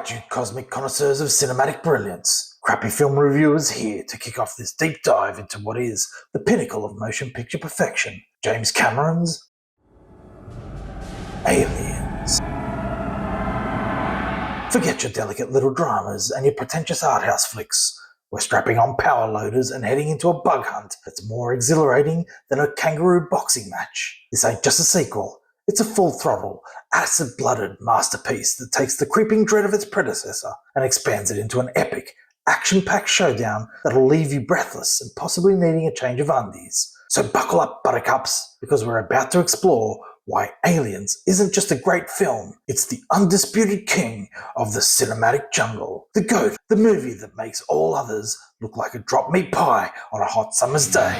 Alright, you cosmic connoisseurs of cinematic brilliance. Crappy Film Reviewers here to kick off this deep dive into what is the pinnacle of motion picture perfection, James Cameron's Aliens. Forget your delicate little dramas and your pretentious art house flicks. We're strapping on power loaders and heading into a bug hunt that's more exhilarating than a kangaroo boxing match. This ain't just a sequel. It's a full-throttle, acid-blooded masterpiece that takes the creeping dread of its predecessor and expands it into an epic, action-packed showdown that'll leave you breathless and possibly needing a change of undies. So buckle up, buttercups, because we're about to explore why Aliens isn't just a great film, it's the undisputed king of the cinematic jungle. The GOAT, the movie that makes all others look like a drop meat pie on a hot summer's day.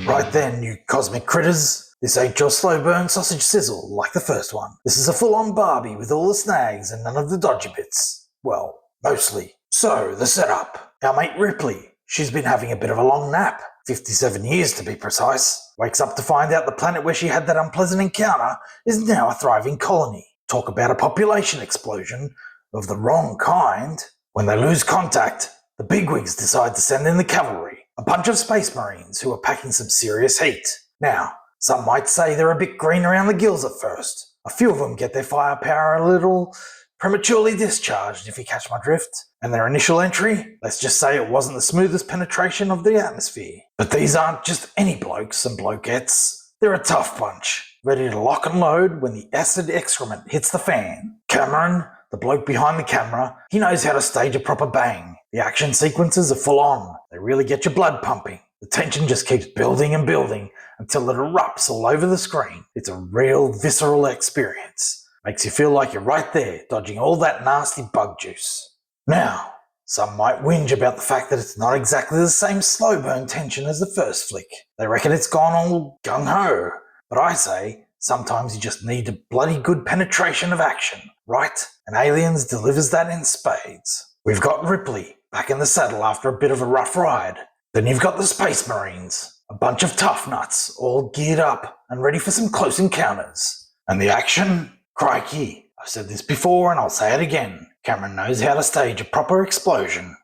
Right then, you cosmic critters. This ain't your slow burn sausage sizzle like the first one. This is a full-on Barbie with all the snags and none of the dodgy bits. Well, mostly. So, the setup. Our mate Ripley. She's been having a bit of a long nap. 57 years to be precise. Wakes up to find out the planet where she had that unpleasant encounter is now a thriving colony. Talk about a population explosion of the wrong kind. When they lose contact, the bigwigs decide to send in the cavalry. A bunch of space marines who are packing some serious heat. Now, some might say they're a bit green around the gills at first. A few of them get their firepower a little prematurely discharged, if you catch my drift. And their initial entry, let's just say it wasn't the smoothest penetration of the atmosphere. But these aren't just any blokes and blokettes. They're a tough bunch, ready to lock and load when the acid excrement hits the fan. Cameron, the bloke behind the camera, he knows how to stage a proper bang. The action sequences are full on. They really get your blood pumping. The tension just keeps building and building until it erupts all over the screen. It's a real visceral experience. Makes you feel like you're right there, dodging all that nasty bug juice. Now, some might whinge about the fact that it's not exactly the same slow burn tension as the first flick. They reckon it's gone all gung-ho. But I say, sometimes you just need a bloody good penetration of action, right? And Aliens delivers that in spades. We've got Ripley back in the saddle after a bit of a rough ride. Then you've got the Space Marines, a bunch of tough nuts, all geared up and ready for some close encounters. And the action? Crikey, I've said this before and I'll say it again. Cameron knows how to stage a proper explosion.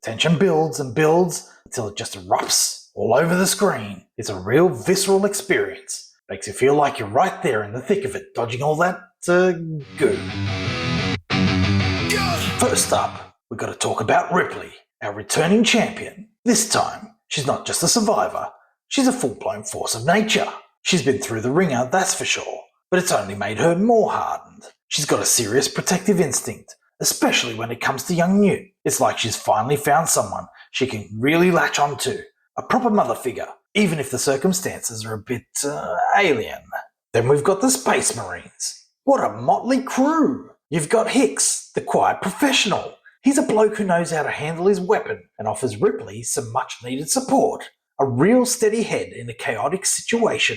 Tension builds and builds until it just erupts all over the screen. It's a real visceral experience. Makes you feel like you're right there in the thick of it, dodging all that goo. First up, we've got to talk about Ripley, our returning champion. This time, she's not just a survivor, she's a full-blown force of nature. She's been through the ringer, that's for sure, but it's only made her more hardened. She's got a serious protective instinct, especially when it comes to young Newt. It's like she's finally found someone she can really latch onto, a proper mother figure, even if the circumstances are a bit alien. Then we've got the Space Marines. What a motley crew! You've got Hicks, the quiet professional. He's a bloke who knows how to handle his weapon and offers Ripley some much-needed support. A real steady head in a chaotic situation.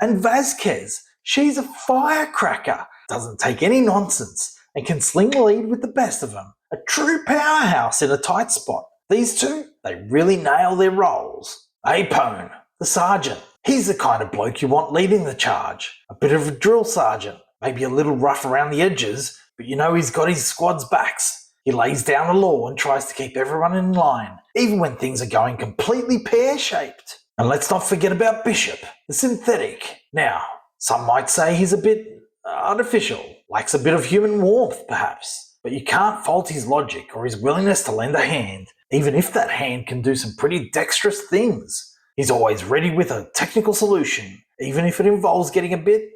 And Vasquez, she's a firecracker, doesn't take any nonsense, and can sling lead with the best of them. A true powerhouse in a tight spot. These two, they really nail their roles. Apone, the sergeant. He's the kind of bloke you want leading the charge. A bit of a drill sergeant, maybe a little rough around the edges, but you know he's got his squad's backs. He lays down the law and tries to keep everyone in line, even when things are going completely pear-shaped. And let's not forget about Bishop, the synthetic. Now, some might say he's a bit artificial, lacks a bit of human warmth perhaps, but you can't fault his logic or his willingness to lend a hand, even if that hand can do some pretty dexterous things. He's always ready with a technical solution, even if it involves getting a bit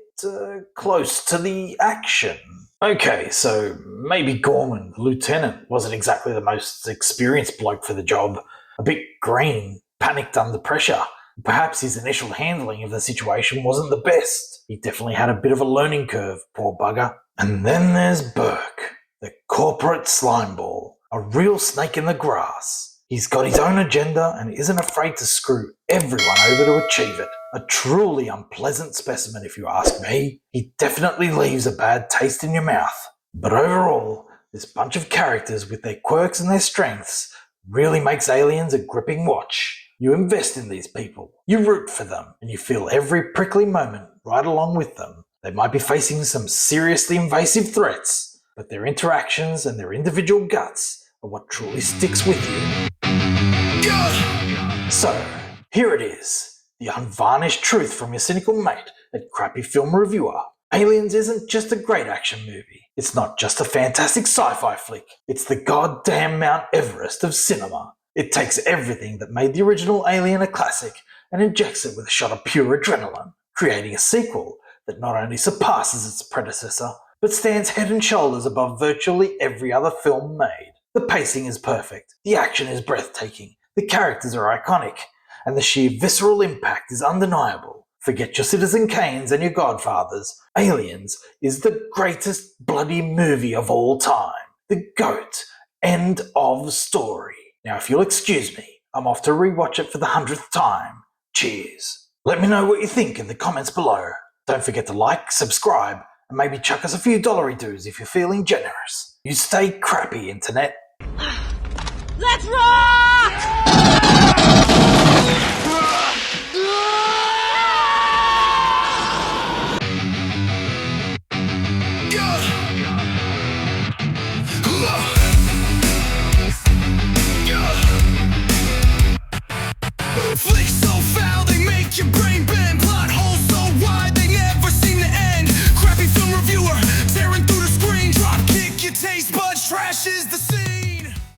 close to the action. Okay, so maybe Gorman, the lieutenant, wasn't exactly the most experienced bloke for the job. A bit green, panicked under pressure. Perhaps his initial handling of the situation wasn't the best. He definitely had a bit of a learning curve, poor bugger. And then there's Burke, the corporate slimeball, a real snake in the grass. He's got his own agenda and isn't afraid to screw everyone over to achieve it. A truly unpleasant specimen if you ask me. He definitely leaves a bad taste in your mouth. But overall, this bunch of characters with their quirks and their strengths really makes Aliens a gripping watch. You invest in these people, you root for them, and you feel every prickly moment right along with them. They might be facing some seriously invasive threats, but their interactions and their individual guts are what truly sticks with you. So, here it is, the unvarnished truth from your cynical mate at Crappy Film Reviewer. Aliens isn't just a great action movie. It's not just a fantastic sci-fi flick. It's the goddamn Mount Everest of cinema. It takes everything that made the original Alien a classic and injects it with a shot of pure adrenaline, creating a sequel that not only surpasses its predecessor, but stands head and shoulders above virtually every other film made. The pacing is perfect, the action is breathtaking, the characters are iconic, and the sheer visceral impact is undeniable. Forget your Citizen Kanes and your Godfathers. Aliens is the greatest bloody movie of all time. The GOAT. End of story. Now, if you'll excuse me, I'm off to rewatch it for the 100th time. Cheers. Let me know what you think in the comments below. Don't forget to like, subscribe, and maybe chuck us a few dollary-doos if you're feeling generous. You stay crappy, Internet. Let's rock! Yeah!